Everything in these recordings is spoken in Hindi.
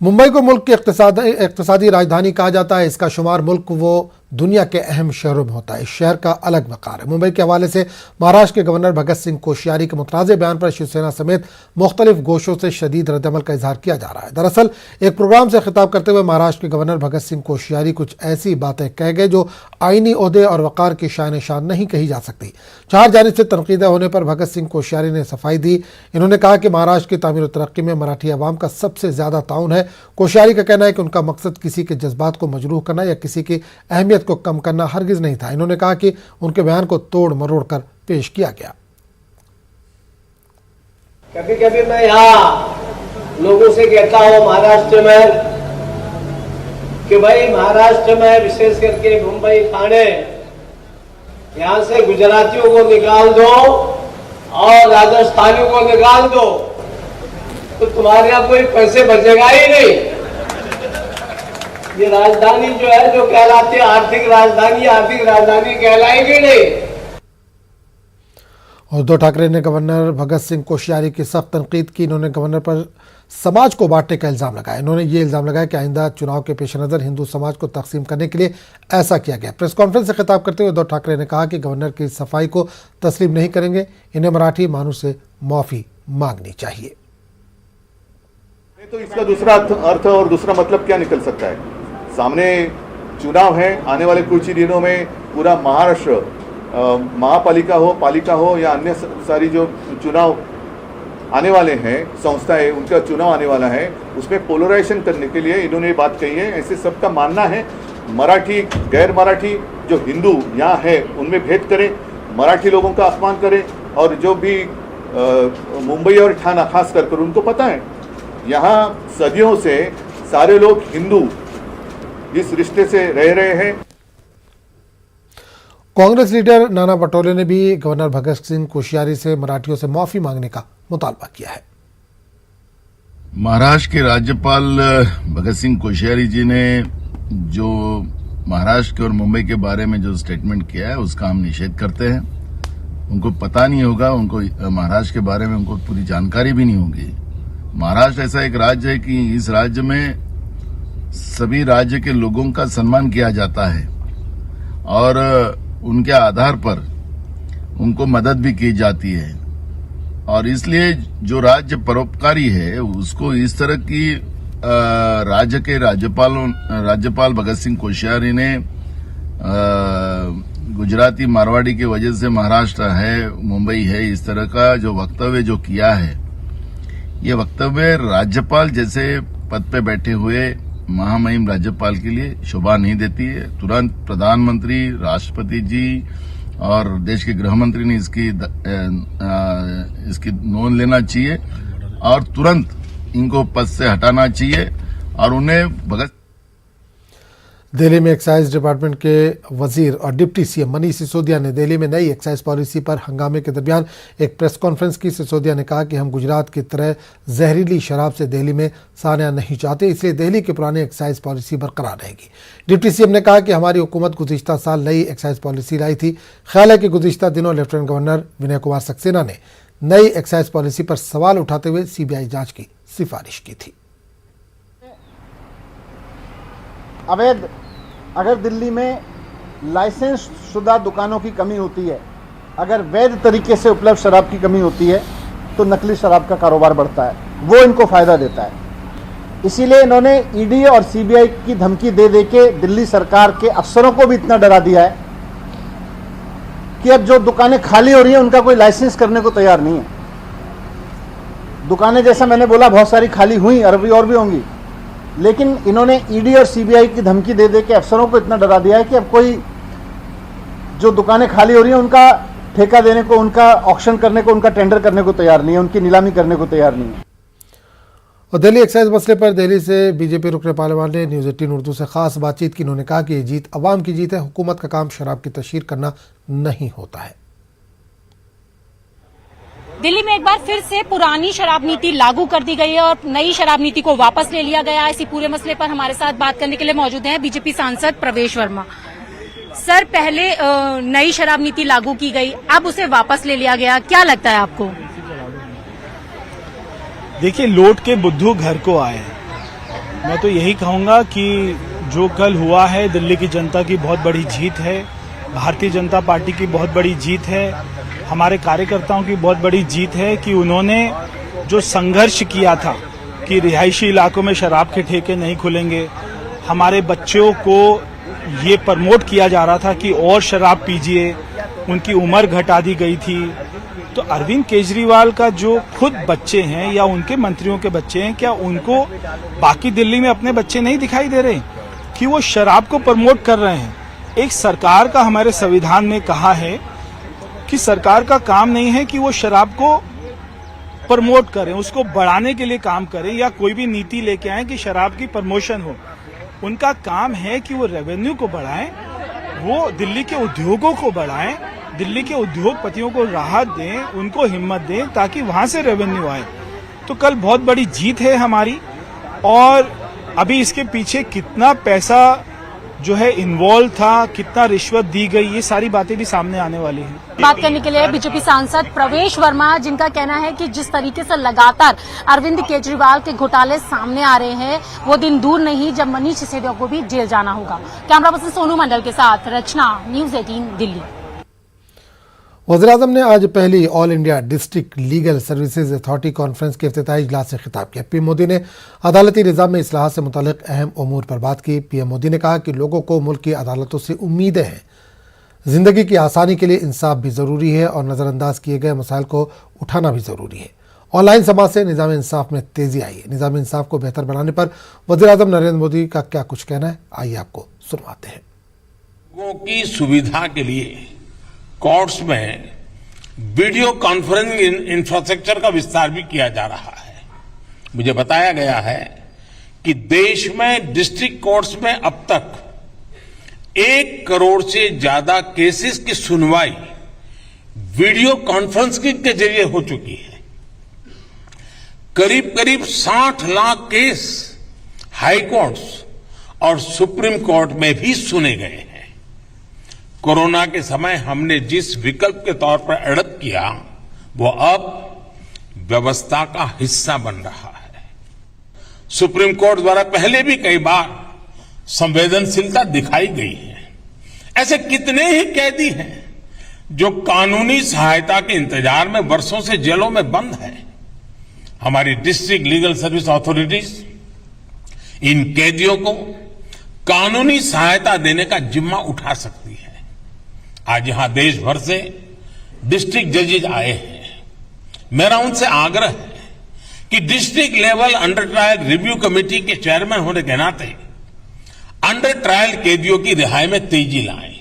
मुंबई को मुल्क की इक्तिसादी राजधानी कहा जाता है। इसका शुमार मुल्क वो दुनिया के अहम शहरों में होता है। इस शहर का अलग वक़ार है। मुंबई के हवाले से महाराष्ट्र के गवर्नर भगत सिंह कोश्यारी के मुतनाज़े बयान पर शिवसेना समेत मुख्तलिफ गोशों से शदीद रद्दअमल का इजहार किया जा रहा है। दरअसल एक प्रोग्राम से खिताब करते हुए महाराष्ट्र के गवर्नर भगत सिंह कोश्यारी कुछ ऐसी बातें कह गए जो आईनी ओहदे और वक़ार की शान शान नहीं कही जा सकती। चार जानिब से तनकीदें होने पर भगत सिंह कोश्यारी ने सफाई दी। इन्होंने कहा कि महाराष्ट्र की तामीर और तरक्की में मराठी अवाम का सबसे ज़्यादा ताउन है। कोश्यारी का कहना है कि उनका मकसद किसी के जज्बात को मजरूह करना या किसी की अहमियत को कम करना हरगिज नहीं था। इन्होंने कहा कि उनके बयान को तोड़ मरोड़ कर पेश किया गया। कभी कभी मैं यहाँ लोगों से कहता हूँ महाराष्ट्र में कि भाई महाराष्ट्र में विशेष करके मुंबई ठाणे यहाँ से गुजरातियों को निकाल दो और राजस्थानियों को निकाल दो तो तुम्हारे यहाँ कोई पैसे बचेगा ही नहीं। ये राजधानी जो है जो कहलाती है आर्थिक राजधानी कहलाएगी नहीं। उद्धव ठाकरे ने गवर्नर भगत सिंह कोश्यारी की सख्त तनकीद की। इन्होंने गवर्नर पर समाज को बांटने का इल्ज़ाम लगाया। इन्होंने ये इल्ज़ाम लगाया कि आइंदा चुनाव के पेश नज़र हिंदू समाज को तकसीम करने के लिए ऐसा किया गया। प्रेस कॉन्फ्रेंस से खिताब करते हुए उद्धव ठाकरे ने कहा कि गवर्नर की सफाई को तस्लीम नहीं करेंगे। इन्हें मराठी मानू से माफ़ी मांगनी चाहिए। तो इसका दूसरा अर्थ और दूसरा मतलब क्या निकल सकता है? सामने चुनाव है, आने वाले कुछ ही दिनों में पूरा महाराष्ट्र महापालिका हो, पालिका हो या अन्य सारी जो चुनाव आने वाले हैं, संस्थाएं, उनका चुनाव आने वाला है, उसमें पोलराइजेशन करने के लिए इन्होंने ये बात कही है। ऐसे सबका मानना है मराठी गैर मराठी जो हिंदू यहाँ है उनमें भेद करें, मराठी लोगों का अपमान करें और जो भी मुंबई और ठाणा खास कर उनको पता है यहाँ सदियों से सारे लोग हिंदू इस रिश्ते से रह रहे हैं। कांग्रेस लीडर नाना पटोले ने भी गवर्नर भगत सिंह कोश्यारी से मराठियों से माफी मांगने का मुतालबा किया है। महाराष्ट्र के राज्यपाल भगत सिंह कोश्यारी जी ने जो महाराष्ट्र के और मुंबई के बारे में जो स्टेटमेंट किया है उसका हम निषेध करते हैं। उनको पता नहीं होगा, उनको महाराष्ट्र के बारे में उनको पूरी जानकारी भी नहीं होगी। महाराष्ट्र ऐसा एक राज्य है कि इस राज्य में सभी राज्य के लोगों का सम्मान किया जाता है और उनके आधार पर उनको मदद भी की जाती है और इसलिए जो राज्य परोपकारी है उसको इस तरह की राज्य के राज्यपाल भगत सिंह कोश्यारी ने गुजराती मारवाड़ी की वजह से महाराष्ट्र है, मुंबई है, इस तरह का जो वक्तव्य जो किया है, ये वक्तव्य राज्यपाल जैसे पद पे बैठे हुए महामहिम राज्यपाल के लिए शोभा नहीं देती है। तुरंत प्रधानमंत्री, राष्ट्रपति जी और देश के गृह मंत्री ने इसकी नोंद लेना चाहिए और तुरंत इनको पद से हटाना चाहिए और उन्हें भगत। दिल्ली में एक्साइज डिपार्टमेंट के वजीर और डिप्टी सीएम मनीष सिसोदिया ने दिल्ली में नई एक्साइज पॉलिसी पर हंगामे के दरमियान एक प्रेस कॉन्फ्रेंस की। सिसोदिया ने कहा कि हम गुजरात की तरह जहरीली शराब से दिल्ली में सानिया नहीं चाहते, इसलिए दिल्ली की पुरानी एक्साइज पॉलिसी बरकरार रहेगी। डिप्टी सीएम ने कहा कि हमारी हुकूमत गुज़िश्ता साल नई एक्साइज पॉलिसी लाई थी। ख्याल है कि गुज़िश्ता दिनों लेफ्टिनेंट गवर्नर विनय कुमार सक्सेना ने नई एक्साइज पॉलिसी पर सवाल उठाते हुए सीबीआई जांच की सिफारिश की थी। अवैध अगर दिल्ली में लाइसेंस शुदा दुकानों की कमी होती है, अगर वैध तरीके से उपलब्ध शराब की कमी होती है तो नकली शराब का कारोबार बढ़ता है, वो इनको फ़ायदा देता है। इसीलिए इन्होंने ईडी और सीबीआई की धमकी दे दे के दिल्ली सरकार के अफसरों को भी इतना डरा दिया है कि अब जो दुकानें खाली हो रही हैं उनका कोई लाइसेंस करने को तैयार नहीं है। दुकानें जैसा मैंने बोला बहुत सारी खाली हुई, अरबी और भी होंगी, लेकिन इन्होंने ईडी और सीबीआई की धमकी दे दे के अफसरों को इतना डरा दिया है कि अब कोई जो दुकानें खाली हो रही हैं उनका ठेका देने को, उनका ऑक्शन करने को, उनका टेंडर करने को तैयार नहीं है, उनकी नीलामी करने को तैयार नहीं है। और दिल्ली एक्साइज मसले पर दिल्ली से बीजेपी रुकने पार्लियामान ने न्यूज़ 18 उर्दू से खास बातचीत की। उन्होंने कहा कि ये जीत अवाम की जीत है, हुकूमत का काम शराब की तशहीर करना नहीं होता है। दिल्ली में एक बार फिर से पुरानी शराब नीति लागू कर दी गई है और नई शराब नीति को वापस ले लिया गया है। इसी पूरे मसले पर हमारे साथ बात करने के लिए मौजूद हैं बीजेपी सांसद प्रवेश वर्मा। सर, पहले नई शराब नीति लागू की गई, अब उसे वापस ले लिया गया, क्या लगता है आपको? देखिए, लौट के बुद्धू घर को आए हैं। मैं तो यही कहूंगा कि जो कल हुआ है दिल्ली की जनता की बहुत बड़ी जीत है, भारतीय जनता पार्टी की बहुत बड़ी जीत है, हमारे कार्यकर्ताओं की बहुत बड़ी जीत है कि उन्होंने जो संघर्ष किया था कि रिहायशी इलाकों में शराब के ठेके नहीं खुलेंगे, हमारे बच्चों को ये प्रमोट किया जा रहा था कि और शराब पीजिए, उनकी उम्र घटा दी गई थी। तो अरविंद केजरीवाल का जो खुद बच्चे हैं या उनके मंत्रियों के बच्चे हैं, क्या उनको बाकी दिल्ली में अपने बच्चे नहीं दिखाई दे रहे कि वो शराब को प्रमोट कर रहे हैं? एक सरकार का हमारे संविधान में कहा है कि सरकार का काम नहीं है कि वो शराब को प्रमोट करें, उसको बढ़ाने के लिए काम करें या कोई भी नीति लेके आए कि शराब की प्रमोशन हो। उनका काम है कि वो रेवेन्यू को बढ़ाएं, वो दिल्ली के उद्योगों को बढ़ाएं, दिल्ली के उद्योगपतियों को राहत दें, उनको हिम्मत दें ताकि वहां से रेवेन्यू आए। तो कल बहुत बड़ी जीत है हमारी, और अभी इसके पीछे कितना पैसा जो है इन्वॉल्व था, कितना रिश्वत दी गई, ये सारी बातें भी सामने आने वाली हैं। बात करने के लिए बीजेपी सांसद प्रवेश वर्मा, जिनका कहना है कि जिस तरीके से लगातार अरविंद केजरीवाल के घोटाले सामने आ रहे हैं, वो दिन दूर नहीं जब मनीष सिसोदिया को भी जेल जाना होगा। कैमरा पर्सन सोनू मंडल के साथ रचना, न्यूज 18 दिल्ली। वज़ीर-ए-आज़म ने आज पहली all India district legal services authority conference के इफ्तिताही इजलास से खिताब किया। पीएम मोदी ने अदालती निज़ाम में इस्लाहात से मुतालिक अहम उमूर पर बात की। पीएम मोदी ने कहा कि लोगों को मुल्क की अदालतों से उम्मीदें हैं। जिंदगी की आसानी के लिए इंसाफ भी ज़रूरी है और नज़रअंदाज किए गए मसाइल को उठाना भी ज़रूरी है। ऑनलाइन समाज से निज़ाम इंसाफ में तेज़ी आई है। निज़ाम इंसाफ को बेहतर बनाने पर वज़ीर-ए-आज़म नरेंद्र मोदी का क्या कुछ कहना है, आइए आपको सुनवाते हैं। लोगों की सुविधा के लिए कोर्ट्स में वीडियो कॉन्फ्रेंसिंग इंफ्रास्ट्रक्चर का विस्तार भी किया जा रहा है। मुझे बताया गया है कि देश में डिस्ट्रिक्ट कोर्ट्स में अब तक 1 करोड़ से ज्यादा केसेस की सुनवाई वीडियो कॉन्फ्रेंसिंग के जरिए हो चुकी है। करीब करीब 60 लाख केस हाई कोर्ट्स और सुप्रीम कोर्ट में भी सुने गए हैं। कोरोना के समय हमने जिस विकल्प के तौर पर एडप्ट किया, वो अब व्यवस्था का हिस्सा बन रहा है। सुप्रीम कोर्ट द्वारा पहले भी कई बार संवेदनशीलता दिखाई गई है। ऐसे कितने ही कैदी हैं जो कानूनी सहायता के इंतजार में वर्षों से जेलों में बंद है। हमारी डिस्ट्रिक्ट लीगल सर्विस अथॉरिटीज इन कैदियों को कानूनी सहायता देने का जिम्मा उठा सकती है। आज यहां देश भर से डिस्ट्रिक्ट जजेज आए हैं। मेरा उनसे आग्रह है कि district level under trial review committee के चेयरमैन होने के नाते अंडर ट्रायल कैदियों की रिहाई में तेजी लाएं।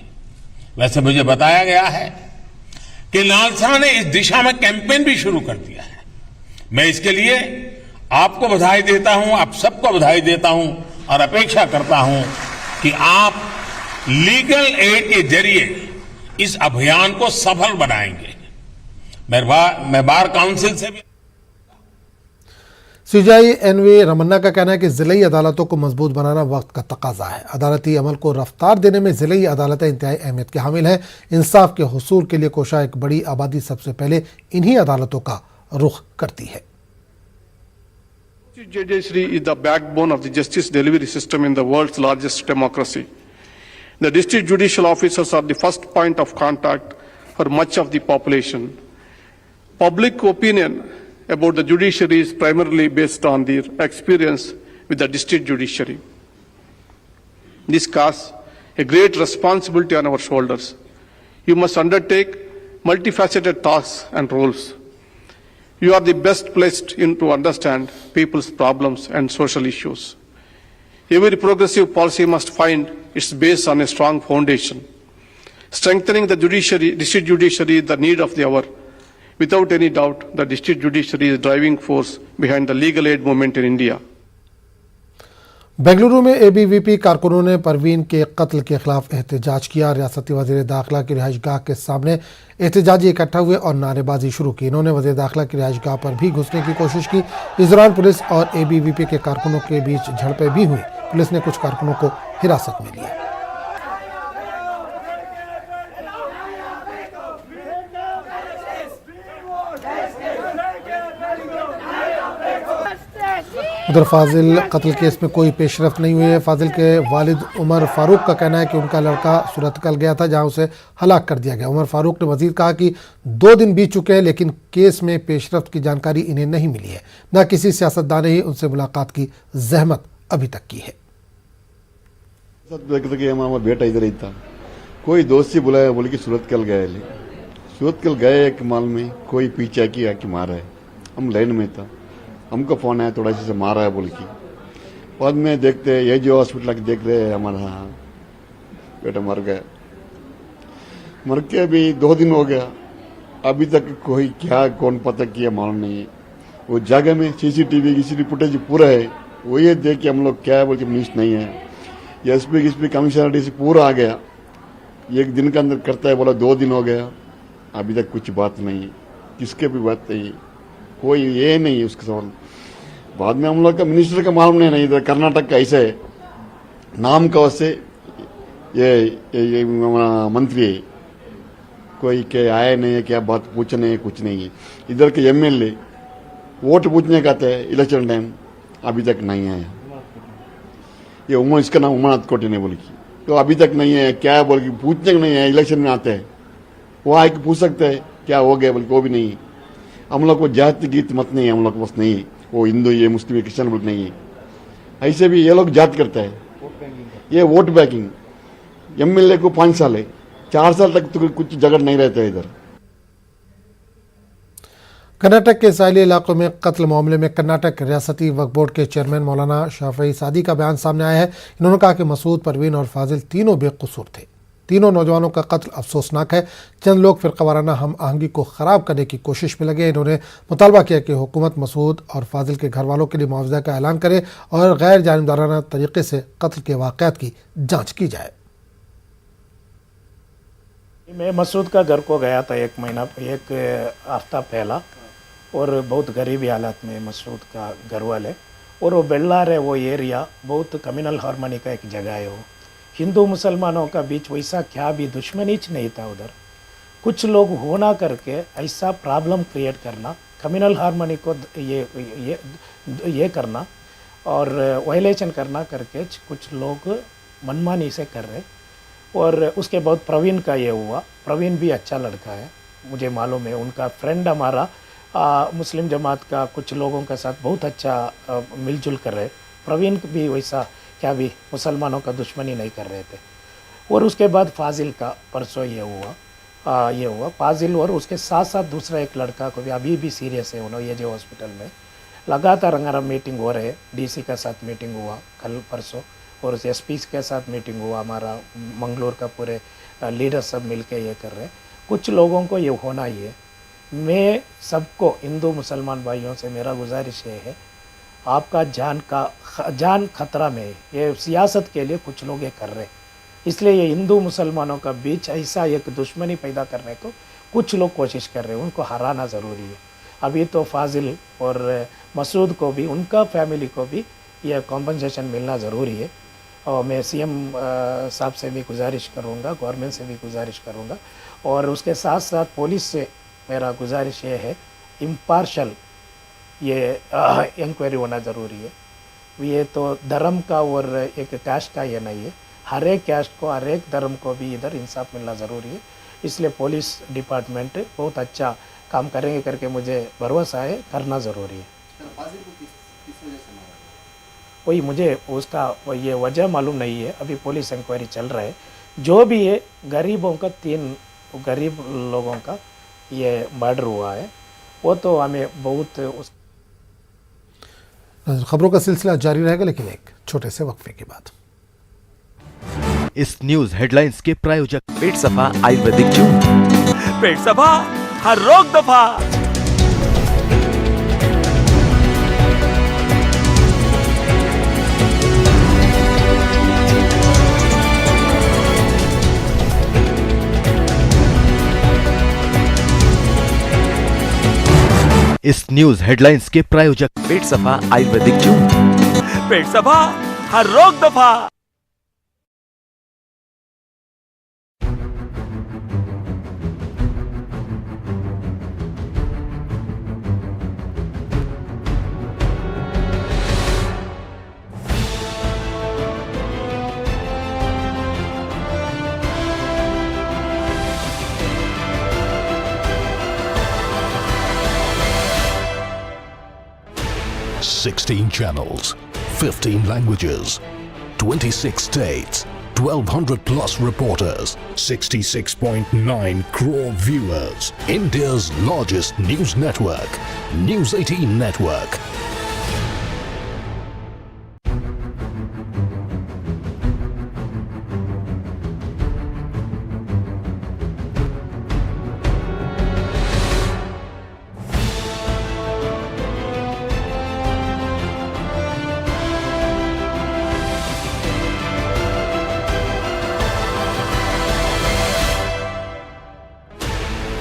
वैसे मुझे बताया गया है कि नालसा ने इस दिशा में कैंपेन भी शुरू कर दिया है। मैं इसके लिए आपको बधाई देता हूं, आप सबको बधाई देता हूं और अपेक्षा करता हूं कि आप लीगल एड के जरिए इस अभियान को सफल बनाएंगे। मैं बार काउंसिल से भी सीजेआई एनवी रमन्ना का कहना है कि जिले अदालतों को मजबूत बनाना वक्त का तकाजा है। अदालती अमल को रफ्तार देने में जिले अदालतें इंतहाई अहमियत के हामिल हैं। इंसाफ के हुसूल के लिए कोशा एक बड़ी आबादी सबसे पहले इन्हीं अदालतों का रुख करती है। Judiciary is the backbone of the justice delivery system in the world's largest democracy. The district judicial officers are the first point of contact for much of the population. Public opinion about the judiciary is primarily based on their experience with the district judiciary. This casts a great responsibility on our shoulders. You must undertake multifaceted tasks and roles. You are the best placed to understand people's problems and social issues. Every progressive policy must find its base on a strong foundation. Strengthening the district judiciary is the need of the hour. Without any doubt, the district judiciary is the driving force behind the legal aid movement in India. Bengaluru में एबीवीपी कारकुनों ने परवीन के कत्ल के खिलाफ एहतजाज किया। रियासती वजीर दाखिला की रिहाइशगाह के सामने एहतजाजी इकट्ठा हुए और नारेबाजी शुरू की। इन्होंने वजीर दाखिला की रिहाइशगाह पर भी घुसने की कोशिश की। इस दौरान पुलिस और एबीवीपी के कारकुनों के बीच झड़पें भी हुई। पुलिस ने कुछ कारकुनों को हिरासत में लिया। उधर फाजिल कत्ल केस में कोई पेशरफ नहीं हुई है। फाजिल के वालिद उमर फारूक का कहना है कि उनका लड़का सूरतकल गया था जहां उसे हलाक कर दिया गया। उमर फारूक ने मजीद कहा कि 2 दिन बीत चुके हैं लेकिन केस में पेशरफ की जानकारी इन्हें नहीं मिली है। न किसी सियासतदान ने ही उनसे मुलाकात की जहमत अभी तक की है। हमारा बेटा इधर ही था, कोई दोस्त ही बुलाया, बोले कि सूरतकल गए। सूरतकल गए एक माल में कोई पीछा किया कि मारा है। हम लाइन में था, हमको फोन आया थोड़ा सी से मारा है बोल के। बाद में देखते ये जो हॉस्पिटल देख रहे हैं हमारा बेटा मर गया। मर के अभी 2 दिन हो गया, अभी तक कोई क्या कौन पता किया मालूम नहीं है। वो जगह में सीसीटीवी फुटेज पूरा है, वो ये देख के हम लोग क्या है बोल के न्यूज नहीं है। एसपी कमिश्नर डीसी पूरा आ गया, 1 दिन के अंदर करता है, बोला 2 दिन हो गया, अभी तक कुछ बात नहीं है, किसके भी बात नहीं, कोई ये नहीं है उसके सवाल। बाद में हम लोग का मिनिस्टर का मालूम नहीं, इधर कर्नाटक का ऐसे नाम का वैसे ये मंत्री है, कोई के आए नहीं है, क्या बात पूछने है, कुछ नहीं है। इधर के एमएलए वोट पूछने का आते हैं इलेक्शन टाइम, अभी तक नहीं आया। ये इसका नाम उमरनाथ कोटे ने बोली तो अभी तक नहीं है, क्या है बोल के पूछने को नहीं है। इलेक्शन में आते हैं वो आके पूछ सकते हैं क्या हो गया बोल के, वो भी नहीं है। हम लोग को जाति गीत मत नहीं है, हम लोग बस नहीं है, वो हिंदू ये मुस्लिम क्रिश्चियन बोल नहीं है। ऐसे भी ये लोग जात करते हैं, ये वोट बैंकिंग। एमएलए को 5 साल है, 4 साल तक तो कुछ जगह नहीं रहता इधर। कर्नाटक के साहिली इलाकों में कत्ल मामले में कर्नाटक रियासती वक्फ बोर्ड के चेयरमैन मौलाना शाफई सादी का बयान सामने आया है। इन्होंने कहा कि मसूद, परवीन और फाजिल तीनों बेकसूर थे। तीनों नौजवानों का कत्ल अफसोसनाक है। चंद लोग फिरकावाराना हम आहंगी को ख़राब करने की कोशिश में लगे। इन्होंने मुतालबा किया कि हुकूमत मसूद और फाजिल के घर वालों के लिए मुआवजा का ऐलान करे और गैर जानिबदाराना तरीके से कत्ल के वाक़यात की जाँच की जाए। मैं मसूद का घर को गया था 1 हफ्ता पहला, और बहुत गरीबी हालत में मसूद का घर वाले, और वो बेल्लार है, वो एरिया बहुत कम्युनल हार्मनी का एक जगह है। वो हिंदू मुसलमानों का बीच वैसा क्या भी दुश्मनी नहीं था उधर। कुछ लोग होना करके ऐसा प्रॉब्लम क्रिएट करना, कम्युनल हार्मनी को ये करना और वायलेशन करना करके कुछ लोग मनमानी से कर रहे। और उसके बाद प्रवीण का ये हुआ। प्रवीण भी अच्छा लड़का है, मुझे मालूम है। उनका फ्रेंड हमारा मुस्लिम जमात का कुछ लोगों के साथ बहुत अच्छा मिलजुल कर रहे। प्रवीण भी वैसा क्या भी मुसलमानों का दुश्मनी नहीं कर रहे थे। और उसके बाद फाजिल का परसों ये हुआ फाजिल, और उसके साथ साथ दूसरा एक लड़का को भी अभी भी सीरियस है उन्होंने, ये जो हॉस्पिटल में लगातार रंगारंग मीटिंग हो रहे। डीसी का साथ मीटिंग हुआ कल परसों, और एसपी के साथ मीटिंग हुआ। हमारा मंगलोर का पूरे लीडर सब मिलके ये कर रहे। कुछ लोगों को ये होना ही है। मैं सबको हिंदू मुसलमान भाइयों से मेरा गुजारिश ये है, आपका जान खतरा में है। ये सियासत के लिए कुछ लोग ये कर रहे, इसलिए ये हिंदू मुसलमानों का बीच ऐसा एक दुश्मनी पैदा करने को कुछ लोग कोशिश कर रहे हैं। उनको हराना ज़रूरी है। अभी तो फाजिल और मसूद को भी, उनका फैमिली को भी ये कॉम्पनसेशन मिलना ज़रूरी है। और मैं सीएम साहब से भी गुजारिश करूँगा, गवर्नमेंट से भी गुजारिश करूँगा, और उसके साथ साथ पुलिस से मेरा गुजारिश ये है, इम्पार्शल ये इंक्वायरी होना ज़रूरी है। ये तो धर्म का और एक कास्ट का ये नहीं है, हर एक कास्ट को, हर एक धर्म को भी इधर इंसाफ मिलना ज़रूरी है। इसलिए पुलिस डिपार्टमेंट बहुत अच्छा काम करेंगे करके मुझे भरोसा है, करना ज़रूरी है। वही मुझे उसका ये वजह मालूम नहीं है, अभी पुलिस इंक्वायरी चल रहा है। जो भी है गरीबों का, 3 गरीब लोगों का ये मर्डर हुआ है, वो तो हमें बहुत खबरों का सिलसिला जारी रहेगा, लेकिन एक छोटे से वक्फे के बाद। इस न्यूज हेडलाइंस के प्रायोजक पेट सफा आयुर्वेदिक जूस। पेट सफा, हर रोग दफा। इस न्यूज हेडलाइंस के प्रायोजक पेट सफा आयुर्वेदिक जूस। पेट सफा, हर रोग दफा। 16 channels, 15 languages, 26 states, 1200 plus reporters, 66.9 crore viewers. India's largest news network, News 18 Network.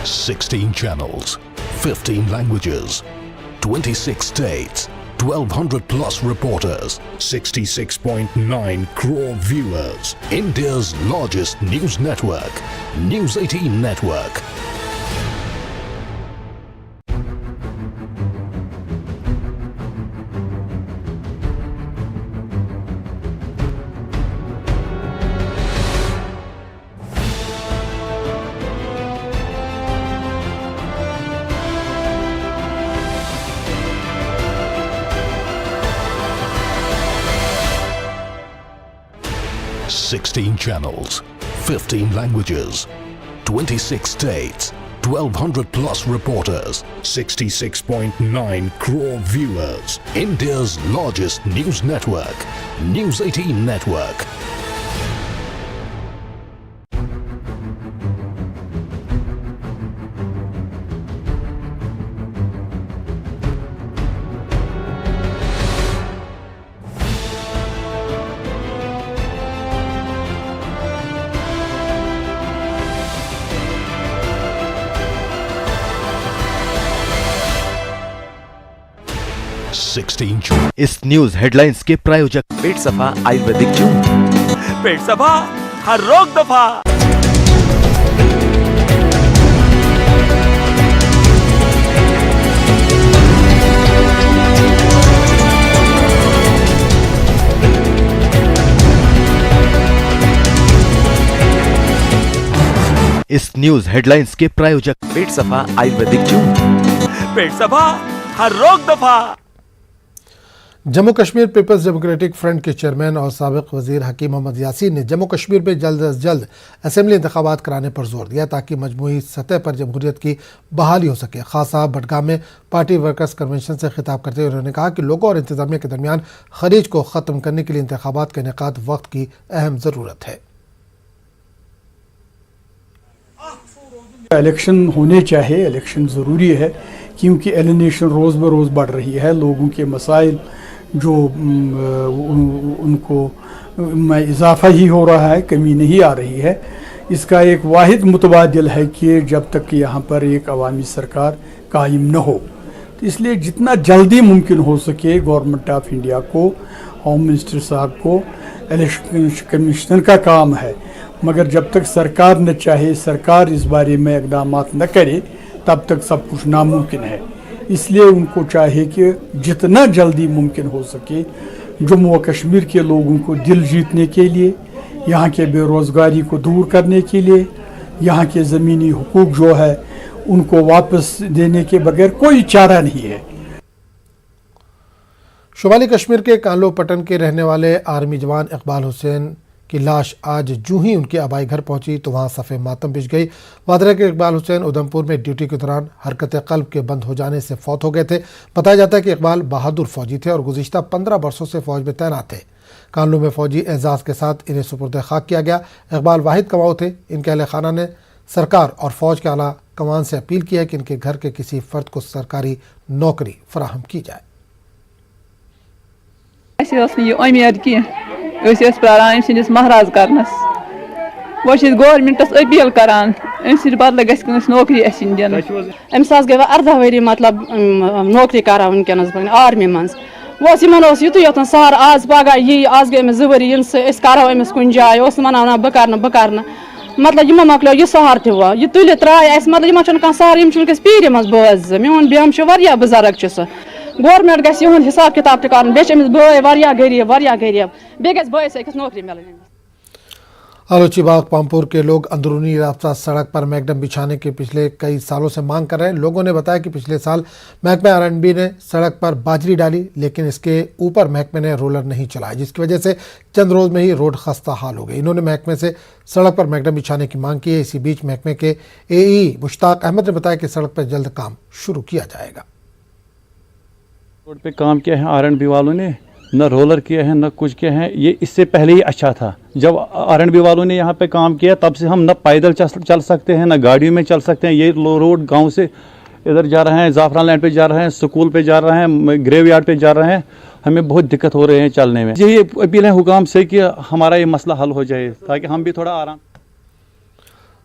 Sixteen channels, 15 languages, 26 states, 1200 plus reporters, 66.9 crore viewers. India's largest news network, News 18 Network. Sixteen channels, 15 languages, 26 states, 1200 plus reporters, 66.9 crore viewers. India's largest news network, News 18 Network. इस न्यूज हेडलाइंस के प्रायोजक पेट सफा आयुर्वेदिक जून। पेट सफा हर रोग दफा। इस न्यूज हेडलाइंस के प्रायोजक पेट सफा आयुर्वेदिक जून। पेट सफा हर रोग दफा। Jammu Kashmir peoples democratic front के चेयरमैन और साबिक वजीर हकीम मोहम्मद यासीन ने जम्मू कश्मीर में जल्द अज जल्द असेंबली इंतखाबात कराने पर जोर दिया ताकि मजमूई सतह पर जमहूरियत की बहाली हो सके। खासा बडगाम में पार्टी वर्कर्स कन्वेंशन से खिताब करते हुए उन्होंने कहा कि लोगों और इंतजामिया के दरमियान खरीज को ख़त्म करने के लिए इंतखाबात का इनेकाद वक्त की अहम ज़रूरत है। इलेक्शन होने चाहिए, इलेक्शन ज़रूरी है क्योंकि एलिनेशन रोज़ ब रोज़ बढ़ रही है। लोगों के मसाइल जो उनको में इजाफा ही हो रहा है, कमी नहीं आ रही है। इसका एक वाहिद मुतबादिल है कि जब तक यहाँ पर एक अवामी सरकार कायम न हो, तो इसलिए जितना जल्दी मुमकिन हो सके गवर्नमेंट ऑफ इंडिया को, होम मिनिस्टर साहब को, इलेक्शन कमीशनर का काम है। मगर जब तक सरकार न चाहे, सरकार इस बारे में इक़दाम न करे, तब तक सब कुछ नामुमकिन है। इसलिए उनको चाहिए कि जितना जल्दी मुमकिन हो सके जम्मू व कश्मीर के लोगों को दिल जीतने के लिए, यहाँ के बेरोज़गारी को दूर करने के लिए, यहाँ के ज़मीनी हुकूक जो है उनको वापस देने के बगैर कोई चारा नहीं है। शुमाली कश्मीर के कानलो पटन के रहने वाले आर्मी जवान इकबाल हुसैन की लाश आज जूं ही उनके आबाई घर पहुंची तो वहां सफ़े मातम बिछ गई। वादरा के इकबाल हुसैन उधमपुर में ड्यूटी के दौरान हरकत कल्ब के बंद हो जाने से फौत हो गए थे। बताया जाता है कि इकबाल बहादुर फौजी थे और गुज़िश्ता 15 बरसों से फौज में तैनात थे। कानलो में फौजी एजाज़ के साथ इन्हें सुपुर्द खाक किया गया। इकबाल वाहिद कमाऊ थे। इनके अहले खाना ने सरकार और फौज के आला कमान से अपील की है कि इनके घर के किसी फ़र्द को सरकारी नौकरी फराहम की जाए। प्राण अमिस महाराज करनस बस गवर्नमेंटस अपील करान अमिस बदल गस नौकरी दिन अमिस गई 18 वरी मतलब नौकरी करा वनकस आर्मी मज वो युत योतन सहर आज पगह यी आज गई अमिस 2 वरी करो अमिस कुन जाए वन बह कर मतलब यमो मकलो यह सहर तह यह तुल त्राय मतलब यमन कह सहर यम पीर मज बोज मोन बेम बुजुर्ग सह गवर्नमेंट गस हिसाब किताब तक बे बे गरीब बे गस नौकरी मिल। आलोचीबाग पामपुर के लोग अंदरूनी रास्ता सड़क पर मैगडम बिछाने की पिछले कई सालों से मांग कर रहे हैं। लोगों ने बताया कि पिछले साल महकमे आर&बी ने सड़क पर बाजरी डाली, लेकिन इसके ऊपर महकमे ने रोलर नहीं चलाया, जिसकी वजह से चंद रोज में ही रोड खस्ता हाल हो गई। इन्होंने महकमे से सड़क पर मैगडम बिछाने की मांग की है। इसी बीच महकमे के एई मुश्ताक अहमद ने बताया कि सड़क पर जल्द काम शुरू किया जाएगा। रोड पे काम किया है आर&बी वालों ने, न रोलर किया है न कुछ किया है। ये इससे पहले ही अच्छा था। जब आर&बी वालों ने यहाँ पे काम किया तब से हम न पैदल चल सकते हैं न गाड़ियों में चल सकते हैं। ये रोड गांव से इधर जा रहे हैं, जाफरान लैंड पे जा रहे हैं, स्कूल पे जा रहे हैं, ग्रेव यार्ड पे जा रहे हैं। हमें बहुत दिक्कत हो रही है चलने में। यही अपील है हुकाम से कि हमारा ये मसला हल हो जाए ताकि हम भी थोड़ा आराम।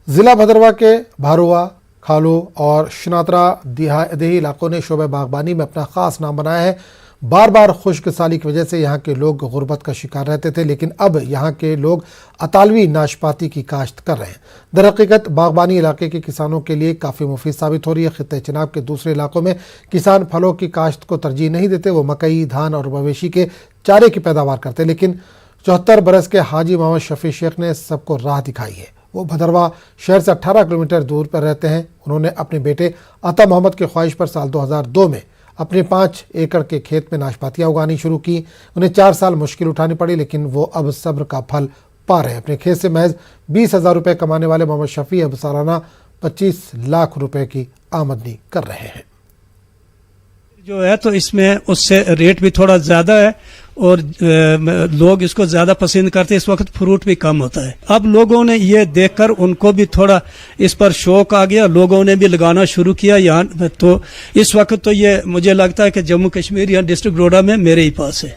जिला भदरवा के भारुआ, खालो और शनात्रा देही इलाकों ने शोबे बागबानी में अपना खास नाम बनाया है। बार बार खुश्क साली की वजह से यहाँ के लोग गुर्बत का शिकार रहते थे, लेकिन अब यहाँ के लोग अतालवी नाशपाती की काश्त कर रहे हैं। दरहकीकत बागबानी इलाके के किसानों के लिए काफ़ी मुफीद साबित हो रही है। खित्ते चिनाब के दूसरे इलाकों में किसान फलों की काश्त को तरजीह नहीं देते। वो मकई, धान और मवेशी के चारे की पैदावार करते, लेकिन 74 बरस के हाजी मोहम्मद शफी शेख ने सबको राह दिखाई है। वो भदरवा शहर से 18 किलोमीटर दूर पर रहते हैं। उन्होंने अपने बेटे अता मोहम्मद की ख्वाहिश पर साल 2002 में अपने 5 एकड़ के खेत में नाशपातियाँ उगानी शुरू की। उन्हें 4 साल मुश्किल उठानी पड़ी, लेकिन वो अब सब्र का फल पा रहे हैं। अपने खेत से महज 20,000 रुपये कमाने वाले मोहम्मद शफी अब सालाना 25 लाख रुपए की आमदनी कर रहे हैं। जो है तो इसमें उससे रेट भी थोड़ा ज्यादा है और लोग इसको ज्यादा पसंद करते हैं। इस वक्त फ्रूट भी कम होता है। अब लोगों ने ये देखकर उनको भी थोड़ा इस पर शौक आ गया, लोगों ने भी लगाना शुरू किया यहाँ। तो इस वक्त तो ये मुझे लगता है कि जम्मू कश्मीर या डिस्ट्रिक्ट डोडा में मेरे ही पास है।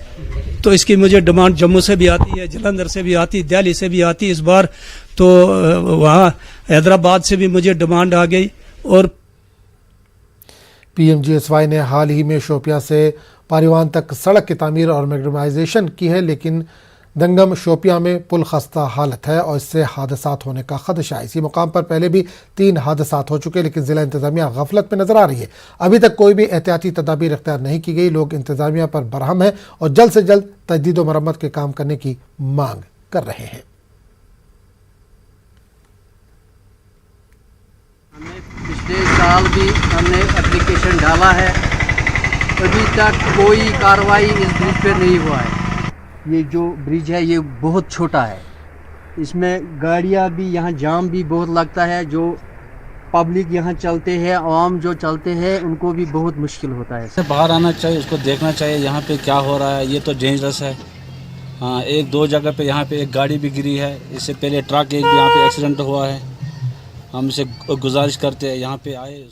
तो इसकी मुझे डिमांड जम्मू से भी आती है, जलंधर से भी आती, दिल्ली से भी आती। इस बार तो वहाँ हैदराबाद से भी मुझे डिमांड आ गई। और PMGSY ने हाल ही में शोपियां से पारिवान तक सड़क की तामीर और मैग्नेटाइजेशन की है, लेकिन दंगम शोपियां में पुल खस्ता हालत है और इससे हादसात होने का खदशा है। इसी मुकाम पर पहले भी 3 हादसात हो चुके, लेकिन जिला इंतजामिया गफलत में नजर आ रही है। अभी तक कोई भी एहतियाती तदाबीर इख्तियार नहीं की गई। लोग इंतजामिया पर बरहम है और जल्द से जल्द तजदीद व मरम्मत के काम करने की मांग कर रहे हैं। पिछले साल भी हमने एप्लीकेशन डाला है, अभी तक कोई कार्रवाई इस ब्रिज पे नहीं हुआ है। ये जो ब्रिज है ये बहुत छोटा है, इसमें गाड़ियाँ भी यहाँ जाम भी बहुत लगता है। जो पब्लिक यहाँ चलते हैं, आवाम जो चलते हैं, उनको भी बहुत मुश्किल होता है। बाहर आना चाहिए, उसको देखना चाहिए यहाँ पे क्या हो रहा है। ये तो डेंजरस है। हाँ, 1-2 जगह पे यहाँ पे एक गाड़ी भी गिरी है। इससे पहले ट्रक एक भी यहाँ पे एक्सीडेंट हुआ है। हम इसे गुजारिश करते हैं यहाँ पे आए।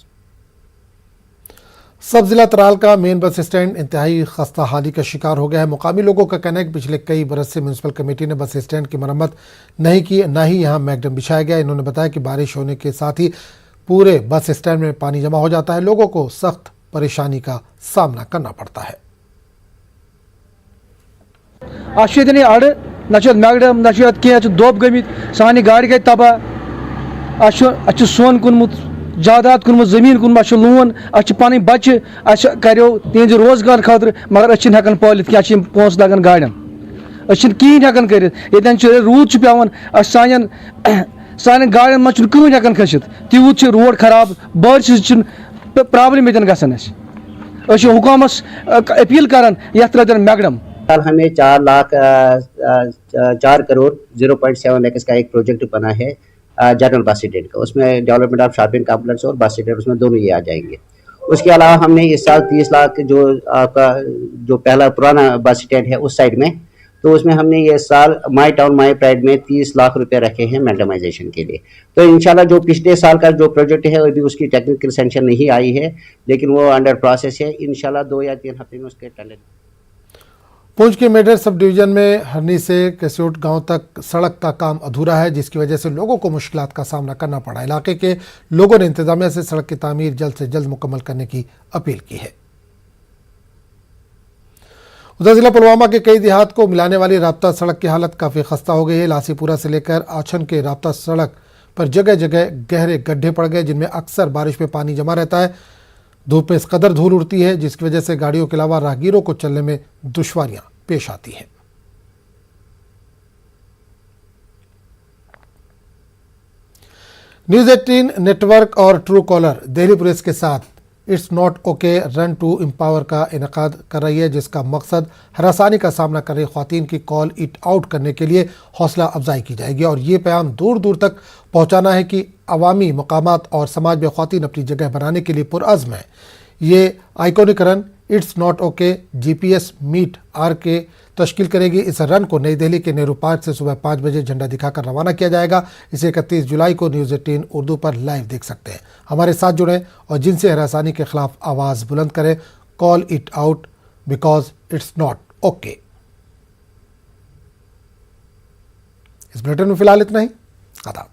सब जिला तराल का मेन बस स्टैंड इंतहाई खस्ता हाली का शिकार हो गया है। मुकामी लोगों का कहना है कि पिछले कई बरस से म्यूनसिपल कमेटी ने बस स्टैंड की मरम्मत नहीं की, न ही यहाँ मैगडम बिछाया गया। इन्होंने बताया कि बारिश होने के साथ ही पूरे बस स्टैंड में पानी जमा हो जाता है। लोगों को सख्त परेशानी का सामना करना पड़ता है। अड़ न मैगडम न दोब गमित, सानी गाड़ी गई तबाह। सोन कुनमुत, जायदाद कुनमुत, जमीन कुनमुत, लोन, पन बच्चे करो तिहद रोजगार खतर, मगर हेकान पालित क्या पोस लगन गाड़न, कहें हेकान कर। रूद पेवान सान गाड़न मज कहें हेकान खसित, तूत रोड खराब, बारिश प्रॉब्लम ये गसान। हुकूमस अपील करान यथ तरह मैगडम। हमें 4 करोड़ 0.7 लाख का एक प्रोजेक्ट बना है जनरल बस स्टैंड का। उसमें डेवलपमेंट ऑफ शॉपिंग कॉम्प्लेक्स और बस स्टैंड, उसमें दोनों ये आ जाएंगे। उसके अलावा हमने इस साल 30 लाख जो आपका जो पहला पुराना बस स्टैंड है उस साइड में, तो उसमें हमने ये साल माई टाउन माई प्राइड में 30 लाख रुपए रखे हैं मैगडमाइजेशन के लिए। तो इंशाल्लाह जो पिछले साल का जो प्रोजेक्ट है अभी उसकी टेक्निकल सैंक्शन नहीं आई है, लेकिन वो अंडर प्रोसेस है। इंशाल्लाह 2 या 3 हफ्ते में उसके टेंडर। पुंछ के मेडर सब डिवीजन में हरनी से कैस्योट गांव तक सड़क का काम अधूरा है, जिसकी वजह से लोगों को मुश्किलात का सामना करना पड़ा। इलाके के लोगों ने इंतजामिया से सड़क की तामीर जल्द से जल्द मुकम्मल करने की अपील की है। उधर जिला पुलवामा के कई देहात को मिलाने वाली राब्ता सड़क की हालत काफ़ी खस्ता हो गई है। लासीपुरा से लेकर आछन के राब्ता सड़क पर जगह जगह गहरे गड्ढे पड़ गए, जिनमें अक्सर बारिश में पानी जमा रहता है। धूप में इस कदर धूल उड़ती है जिसकी वजह से गाड़ियों के अलावा राहगीरों को चलने में दुश्वारियां पेश आती हैं। न्यूज 18 नेटवर्क और ट्रू कॉलर दिल्ली पुलिस के साथ it's not okay run to empower का इनेकाद कर रही है, जिसका मकसद हरासानी का सामना कर रही ख्वातीन की कॉल इट आउट करने के लिए हौसला अफजाई की जाएगी और ये पैगाम दूर दूर तक पहुंचाना है कि अवामी मकामात और समाज में ख्वातीन अपनी जगह बनाने के लिए पुरअज़्म है। ये iconic run it's not okay GPS मीट RK तश्कील करेगी। इस रन को नई दिल्ली के नेहरू पार्क से सुबह 5 बजे झंडा दिखाकर रवाना किया जाएगा। इसे 31 जुलाई को न्यूज़ 18 उर्दू पर लाइव देख सकते हैं। हमारे साथ जुड़ें और जिनसे हरासानी के खिलाफ आवाज़ बुलंद करें। Call it out because it's not okay. इस बुलेटिन में फिलहाल इतना ही। आदाब।